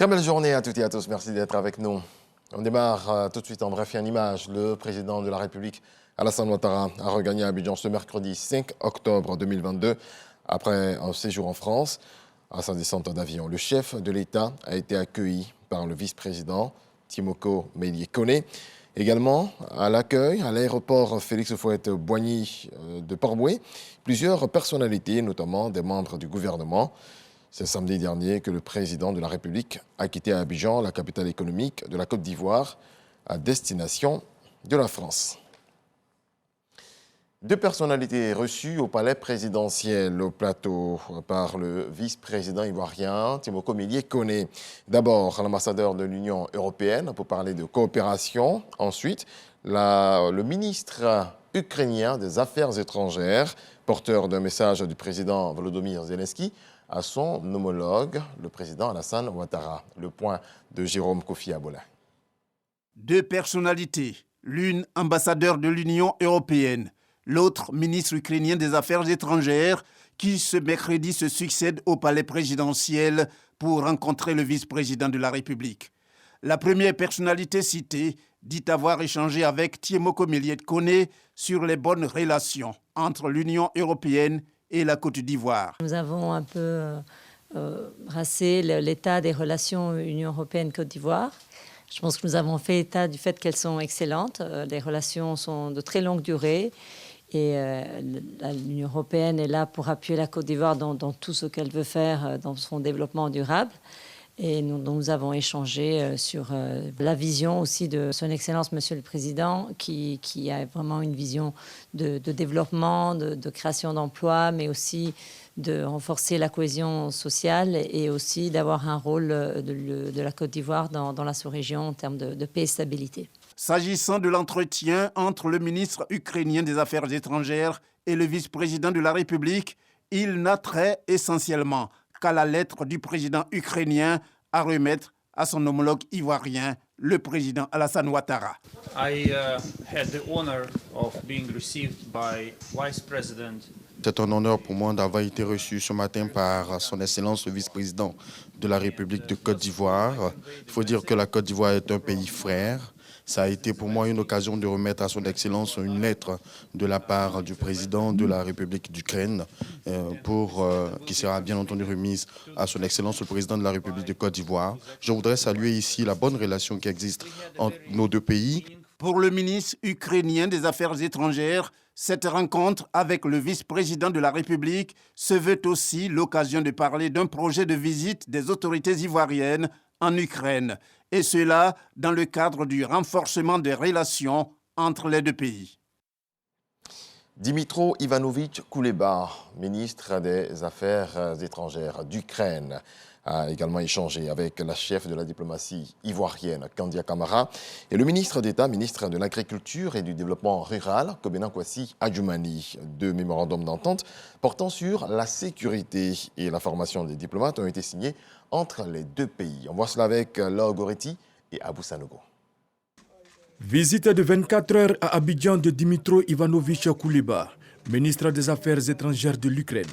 Très belle journée à toutes et à tous. Merci d'être avec nous. On démarre tout de suite en bref et en image. Le président de la République, Alassane Ouattara, a regagné Abidjan ce mercredi 5 octobre 2022 après un séjour en France. À sa descente d'avion, le chef de l'État a été accueilli par le vice-président Timoko Mélié Koné. Également, à l'accueil, à l'aéroport Félix Houphouët-Boigny de Port-Bouët, plusieurs personnalités, notamment des membres du gouvernement. C'est samedi dernier que le président de la République a quitté Abidjan, la capitale économique de la Côte d'Ivoire, à destination de la France. Deux personnalités reçues au palais présidentiel au plateau par le vice-président ivoirien Timoko Mélié Koné. D'abord, l'ambassadeur de l'Union européenne pour parler de coopération. Ensuite, le ministre ukrainien des Affaires étrangères, porteur d'un message du président Volodymyr Zelensky à son homologue, le président Alassane Ouattara. Le point de Jérôme Kofi Abola. Deux personnalités, l'une ambassadeur de l'Union européenne, l'autre ministre ukrainien des Affaires étrangères, qui ce mercredi se succèdent au palais présidentiel pour rencontrer le vice-président de la République. La première personnalité citée dit avoir échangé avec Timoko Mélié Koné sur les bonnes relations entre l'Union européenne et la Côte d'Ivoire. Nous avons un peu brassé l'état des relations Union européenne-Côte d'Ivoire. Je pense que nous avons fait état du fait qu'elles sont excellentes. Les relations sont de très longue durée. Et l'Union européenne est là pour appuyer la Côte d'Ivoire dans tout ce qu'elle veut faire dans son développement durable. Et nous avons échangé sur la vision aussi de son Excellence, Monsieur le Président, qui a vraiment une vision de développement, de création d'emplois, mais aussi de renforcer la cohésion sociale et aussi d'avoir un rôle de la Côte d'Ivoire dans la sous-région en termes de paix et stabilité. S'agissant de l'entretien entre le ministre ukrainien des Affaires étrangères et le vice-président de la République, il n'a trait essentiellement qu'à la lettre du président ukrainien à remettre à son homologue ivoirien, le président Alassane Ouattara. C'est un honneur pour moi d'avoir été reçu ce matin par son Excellence le vice-président de la République de Côte d'Ivoire. Il faut dire que la Côte d'Ivoire est un pays frère. Ça a été pour moi une occasion de remettre à son Excellence une lettre de la part du président de la République d'Ukraine qui sera bien entendu remise à son Excellence le président de la République de Côte d'Ivoire. Je voudrais saluer ici la bonne relation qui existe entre nos deux pays. Pour le ministre ukrainien des Affaires étrangères, cette rencontre avec le vice-président de la République se veut aussi l'occasion de parler d'un projet de visite des autorités ivoiriennes en Ukraine, et cela dans le cadre du renforcement des relations entre les deux pays. Dimitro Ivanovitch Kuleba, ministre des Affaires étrangères d'Ukraine, a également échangé avec la chef de la diplomatie ivoirienne, Kandia Camara, et le ministre d'État, ministre de l'Agriculture et du Développement rural, Kobena Kwasi Adjoumani. Deux mémorandums d'entente portant sur la sécurité et la formation des diplomates ont été signés entre les deux pays. On voit cela avec Laure Goretti et Abou Sanogo. Visite de 24 heures à Abidjan de Dimitro Ivanovitch Kuleba, ministre des Affaires étrangères de l'Ukraine.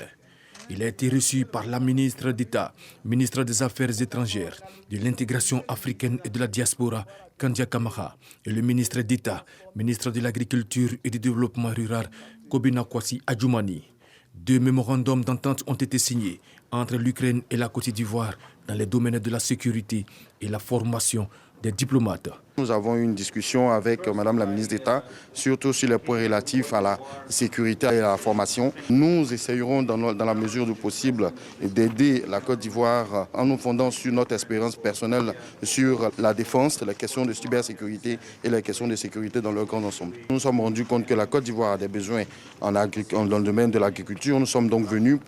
Il a été reçu par la ministre d'État, ministre des Affaires étrangères, de l'intégration africaine et de la diaspora, Kandia Camara, et le ministre d'État, ministre de l'Agriculture et du Développement rural, Kobena Kwasi Adjoumani. Deux mémorandums d'entente ont été signés entre l'Ukraine et la Côte d'Ivoire dans les domaines de la sécurité et la formation des diplomates. Nous avons eu une discussion avec Madame la ministre d'État, surtout sur les points relatifs à la sécurité et à la formation. Nous essayerons dans la mesure du possible d'aider la Côte d'Ivoire en nous fondant sur notre expérience personnelle sur la défense, les questions de cybersécurité et les questions de sécurité dans leur grand ensemble. Nous nous sommes rendus compte que la Côte d'Ivoire a des besoins dans le domaine de l'agriculture. Nous sommes donc venus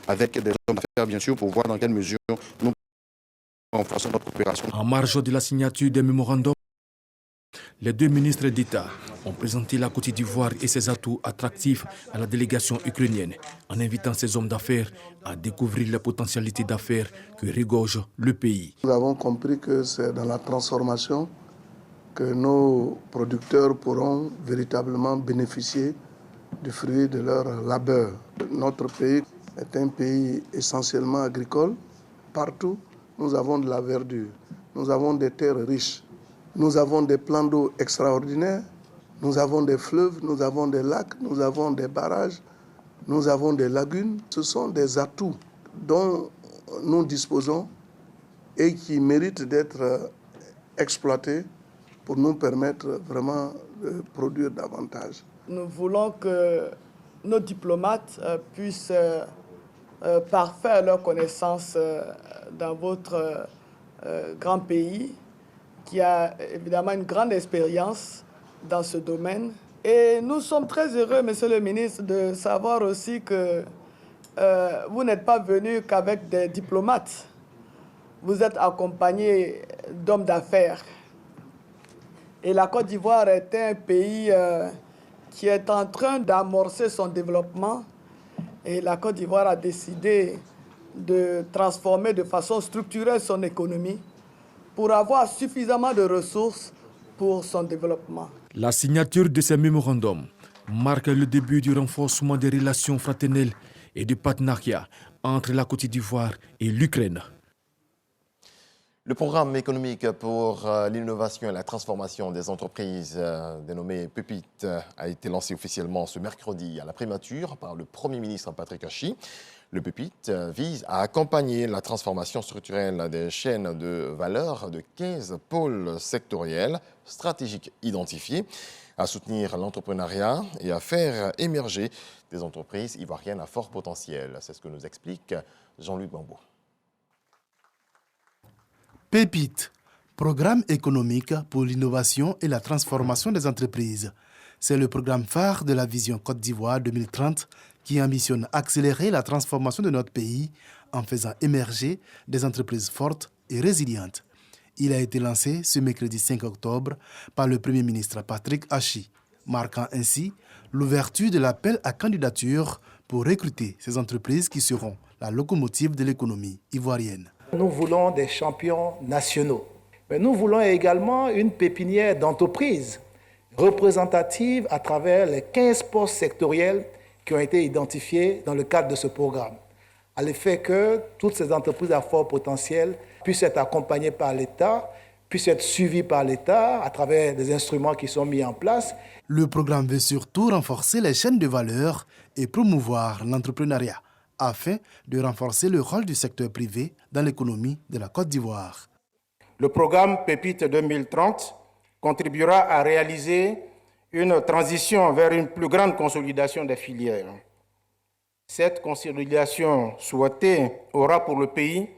avec des hommes d'affaires bien sûr, pour voir dans quelle mesure nous renforçons notre coopération. En marge de la signature des mémorandums, les deux ministres d'État ont présenté la Côte d'Ivoire et ses atouts attractifs à la délégation ukrainienne, en invitant ces hommes d'affaires à découvrir les potentialités d'affaires que regorge le pays. Nous avons compris que c'est dans la transformation que nos producteurs pourront véritablement bénéficier du fruit de leur labeur. Notre pays est un pays essentiellement agricole. Partout, nous avons de la verdure, nous avons des terres riches, nous avons des plans d'eau extraordinaires, nous avons des fleuves, nous avons des lacs, nous avons des barrages, nous avons des lagunes. Ce sont des atouts dont nous disposons et qui méritent d'être exploités pour nous permettre vraiment de produire davantage. Nous voulons que nos diplomates puissent parfaire leurs connaissances dans votre grand pays, qui a évidemment une grande expérience dans ce domaine. Et nous sommes très heureux, Monsieur le ministre, de savoir aussi que vous n'êtes pas venu qu'avec des diplomates. Vous êtes accompagné d'hommes d'affaires. Et la Côte d'Ivoire est un pays qui est en train d'amorcer son développement. Et la Côte d'Ivoire a décidé de transformer de façon structurelle son économie pour avoir suffisamment de ressources pour son développement. La signature de ces mémorandums marque le début du renforcement des relations fraternelles et du partenariat entre la Côte d'Ivoire et l'Ukraine. Le programme économique pour l'innovation et la transformation des entreprises, dénommé PEPIT, a été lancé officiellement ce mercredi à la primature par le Premier ministre Patrick Achi. Le PEPIT vise à accompagner la transformation structurelle des chaînes de valeur de 15 pôles sectoriels stratégiques identifiés, à soutenir l'entrepreneuriat et à faire émerger des entreprises ivoiriennes à fort potentiel. C'est ce que nous explique Jean-Luc Bambou. PEPIT, Programme économique pour l'innovation et la transformation des entreprises. C'est le programme phare de la vision Côte d'Ivoire 2030 qui ambitionne accélérer la transformation de notre pays en faisant émerger des entreprises fortes et résilientes. Il a été lancé ce mercredi 5 octobre par le Premier ministre Patrick Achi, marquant ainsi l'ouverture de l'appel à candidature pour recruter ces entreprises qui seront la locomotive de l'économie ivoirienne. Nous voulons des champions nationaux, mais nous voulons également une pépinière d'entreprises représentatives à travers les 15 postes sectoriels qui ont été identifiés dans le cadre de ce programme, à l'effet que toutes ces entreprises à fort potentiel puissent être accompagnées par l'État, puissent être suivies par l'État à travers des instruments qui sont mis en place. Le programme veut surtout renforcer les chaînes de valeur et promouvoir l'entrepreneuriat, afin de renforcer le rôle du secteur privé dans l'économie de la Côte d'Ivoire. Le programme PEPIT 2030 contribuera à réaliser une transition vers une plus grande consolidation des filières. Cette consolidation souhaitée aura pour le pays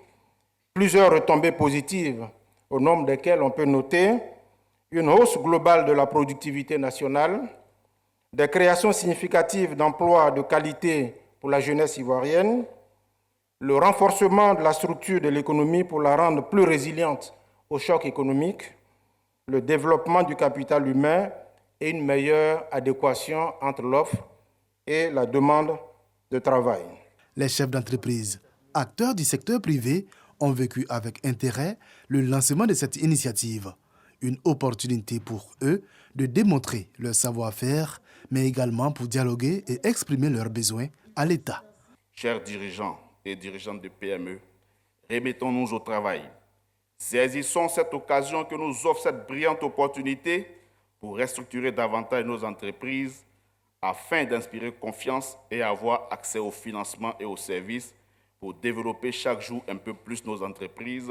plusieurs retombées positives, au nombre desquelles on peut noter une hausse globale de la productivité nationale, des créations significatives d'emplois de qualité pour la jeunesse ivoirienne, le renforcement de la structure de l'économie pour la rendre plus résiliente aux chocs économiques, le développement du capital humain et une meilleure adéquation entre l'offre et la demande de travail. Les chefs d'entreprise, acteurs du secteur privé, ont vécu avec intérêt le lancement de cette initiative. Une opportunité pour eux de démontrer leur savoir-faire, mais également pour dialoguer et exprimer leurs besoins à l'État. Chers dirigeants et dirigeantes de PME, remettons-nous au travail. Saisissons cette occasion que nous offre cette brillante opportunité pour restructurer davantage nos entreprises afin d'inspirer confiance et avoir accès au financement et aux services pour développer chaque jour un peu plus nos entreprises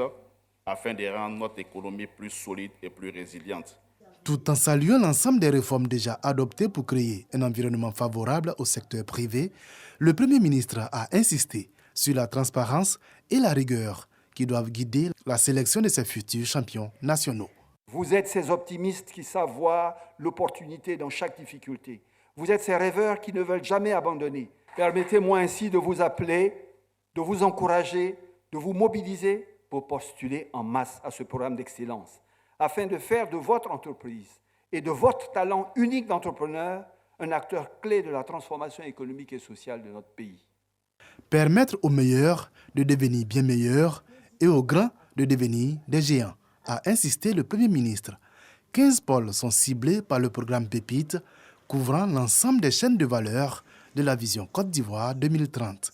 afin de rendre notre économie plus solide et plus résiliente. Tout en saluant l'ensemble des réformes déjà adoptées pour créer un environnement favorable au secteur privé, le Premier ministre a insisté sur la transparence et la rigueur qui doivent guider la sélection de ces futurs champions nationaux. Vous êtes ces optimistes qui savent voir l'opportunité dans chaque difficulté. Vous êtes ces rêveurs qui ne veulent jamais abandonner. Permettez-moi ainsi de vous appeler, de vous encourager, de vous mobiliser pour postuler en masse à ce programme d'excellence, afin de faire de votre entreprise et de votre talent unique d'entrepreneur un acteur clé de la transformation économique et sociale de notre pays. Permettre aux meilleurs de devenir bien meilleurs et aux grands de devenir des géants, a insisté le Premier ministre. 15 pôles sont ciblés par le programme PEPIT, couvrant l'ensemble des chaînes de valeur de la vision Côte d'Ivoire 2030.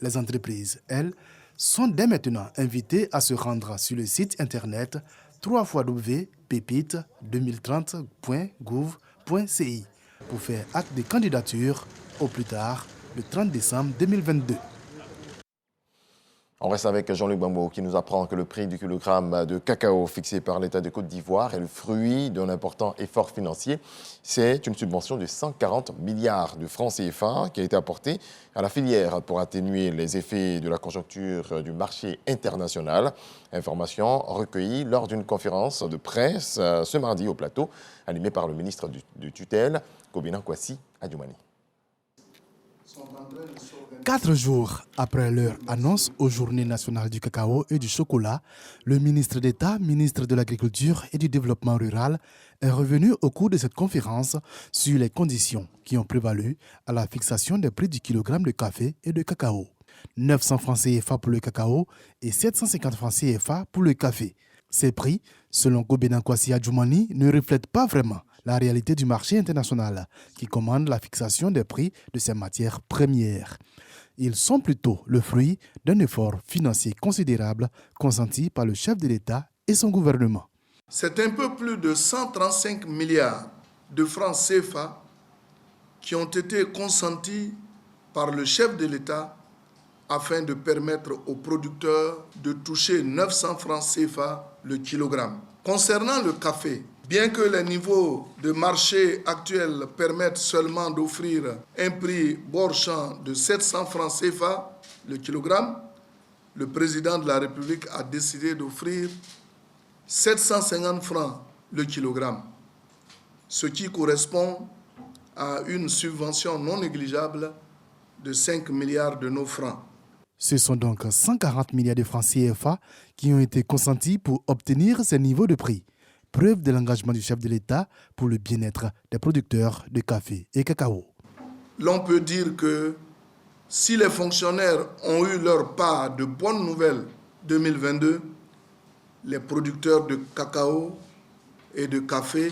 Les entreprises, elles, sont dès maintenant invités à se rendre sur le site internet www.pepite2030.gouv.ci pour faire acte de candidature au plus tard le 30 décembre 2022. On reste avec Jean-Luc Bambo qui nous apprend que le prix du kilogramme de cacao fixé par l'État de Côte d'Ivoire est le fruit d'un important effort financier. C'est une subvention de 140 milliards de francs CFA qui a été apportée à la filière pour atténuer les effets de la conjoncture du marché international. Information recueillie lors d'une conférence de presse ce mardi au plateau, animée par le ministre de tutelle, Kobina Kwasi Adjoumani. 4 jours après leur annonce aux Journées nationales du cacao et du chocolat, le ministre d'État, ministre de l'Agriculture et du Développement rural, est revenu au cours de cette conférence sur les conditions qui ont prévalu à la fixation des prix du kilogramme de café et de cacao. 900 francs CFA pour le cacao et 750 francs CFA pour le café. Ces prix, selon Kobina Kwasi Adjoumani, ne reflètent pas vraiment la réalité du marché international qui commande la fixation des prix de ces matières premières. Ils sont plutôt le fruit d'un effort financier considérable consenti par le chef de l'État et son gouvernement. C'est un peu plus de 135 milliards de francs CFA qui ont été consentis par le chef de l'État afin de permettre aux producteurs de toucher 900 francs CFA le kilogramme. Concernant le café, bien que les niveaux de marché actuels permettent seulement d'offrir un prix bord champ de 700 francs CFA le kilogramme, le président de la République a décidé d'offrir 750 francs le kilogramme, ce qui correspond à une subvention non négligeable de 5 milliards de nos francs. Ce sont donc 140 milliards de francs CFA qui ont été consentis pour obtenir ces niveaux de prix. Preuve de l'engagement du chef de l'État pour le bien-être des producteurs de café et cacao. L'on peut dire que si les fonctionnaires ont eu leur part de bonnes nouvelles 2022, les producteurs de cacao et de café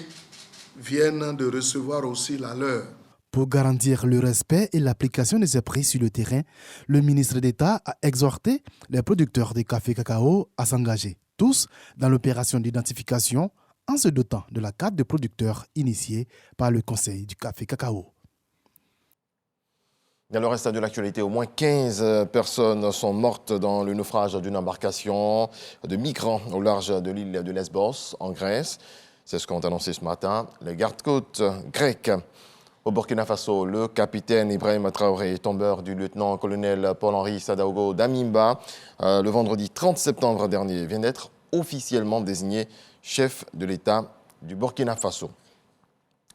viennent de recevoir aussi la leur. Pour garantir le respect et l'application de ces prix sur le terrain, le ministre d'État a exhorté les producteurs de café et cacao à s'engager, tous dans l'opération d'identification, en se dotant de la carte de producteur initiée par le Conseil du café cacao. Dans le reste de l'actualité, au moins 15 personnes sont mortes dans le naufrage d'une embarcation de migrants au large de l'île de Lesbos, en Grèce. C'est ce qu'ont annoncé ce matin les gardes-côtes grecs. Au Burkina Faso, le capitaine Ibrahim Traoré, tombeur du lieutenant-colonel Paul-Henri Sadaogo d'Amimba, le vendredi 30 septembre dernier, vient d'être officiellement désigné chef de l'État du Burkina Faso.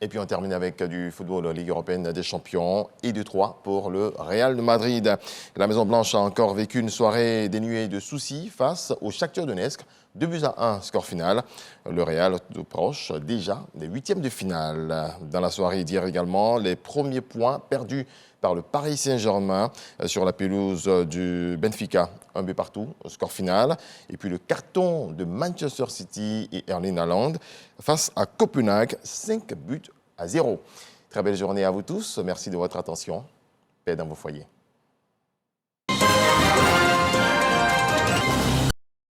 Et puis on termine avec du football, Ligue européenne des champions et de 3 pour le Real de Madrid. La Maison-Blanche a encore vécu une soirée dénuée de soucis face au Shakhtar Donetsk. 2-1, score final. Le Real tout proche déjà des huitièmes de finale. Dans la soirée d'hier également, les premiers points perdus par le Paris Saint-Germain sur la pelouse du Benfica. 1 but partout, score final. Et puis le carton de Manchester City et Erling Haaland face à Copenhague, 5-0. Très belle journée à vous tous. Merci de votre attention. Paix dans vos foyers.